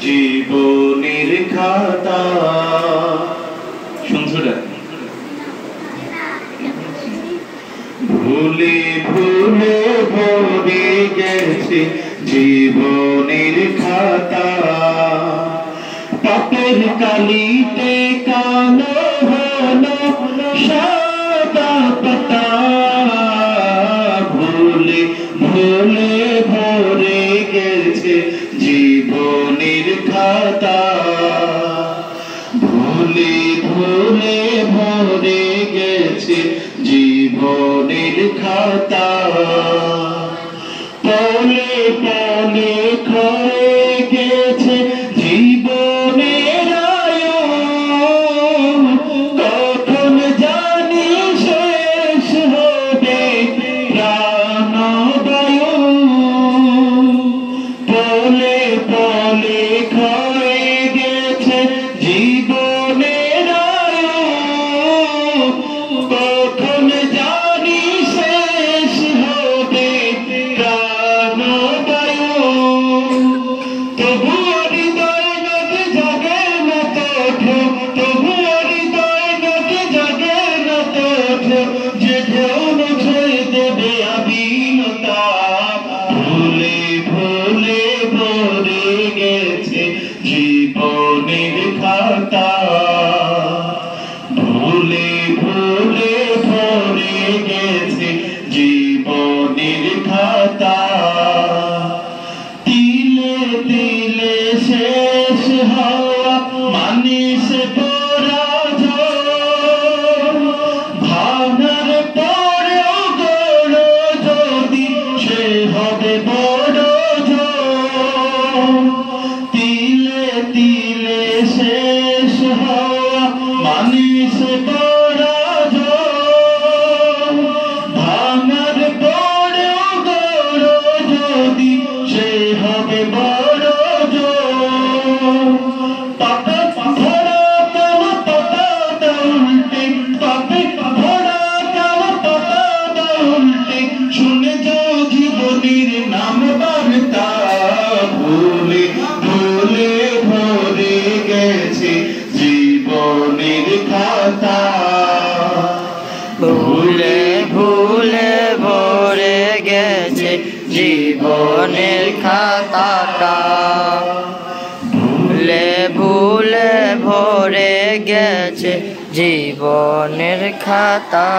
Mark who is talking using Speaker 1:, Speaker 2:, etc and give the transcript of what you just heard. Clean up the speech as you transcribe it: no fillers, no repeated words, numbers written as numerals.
Speaker 1: জীবনের খাতা। শুনছরা? ভুলে ভুলে ভরে গেছে জীবনের খাতা, পাপের কালিতে কালো হলো সাদা পাতা। ভুলে ভুলে ভরে গেছে জীবনের খাতা, ভুলে ভুলে ভরে গেছে জীবনের খাতা। পলে পলে ক্ষয়ে গেছে জীবনের আয়ু, কখন জানি শেষ হবে প্রাণবায়ু। পলে পলে ক্ষয়ে গেছে জীবনের আয়ু, কখন জানি শেষ হবে প্রাণবায়ু। তবুও হৃদয় নদী জাগে না তোঠো, তবুও হৃদয় নদী জাগে না তোঠো, যে ঢেউ মুছে দেবে আবিলতা। ভুলে ভুলে ভরে গেছে জীবনের খাতা, ভুলে ভুলে ভরে গেছে জীবনের খাতা। তিলে তিলে শেষ হওয়া মানিস পরাজয়, ভাঙার পরেও গড় যদি সে হবে বড় জয়। তিলে তিলে শেষ হওয়া মানিস পরাজয়, ভাঙার পরেও গড় যদি সে হবে বড় জয়। পাপে ভরা কালো পাতাটা উল্টে, পাপে ভরা কালো পাতাটা উল্টে, শুনে যাও জীবনের নাম বার্তা। ভুলে ভুলে ভরে গেছে জীবনের খাতা,
Speaker 2: ভুলে ভুলে ভরে গেছে জীবনের খাতাটা, ভুলে ভুলে ভরে গেছে জীবনের খাতা।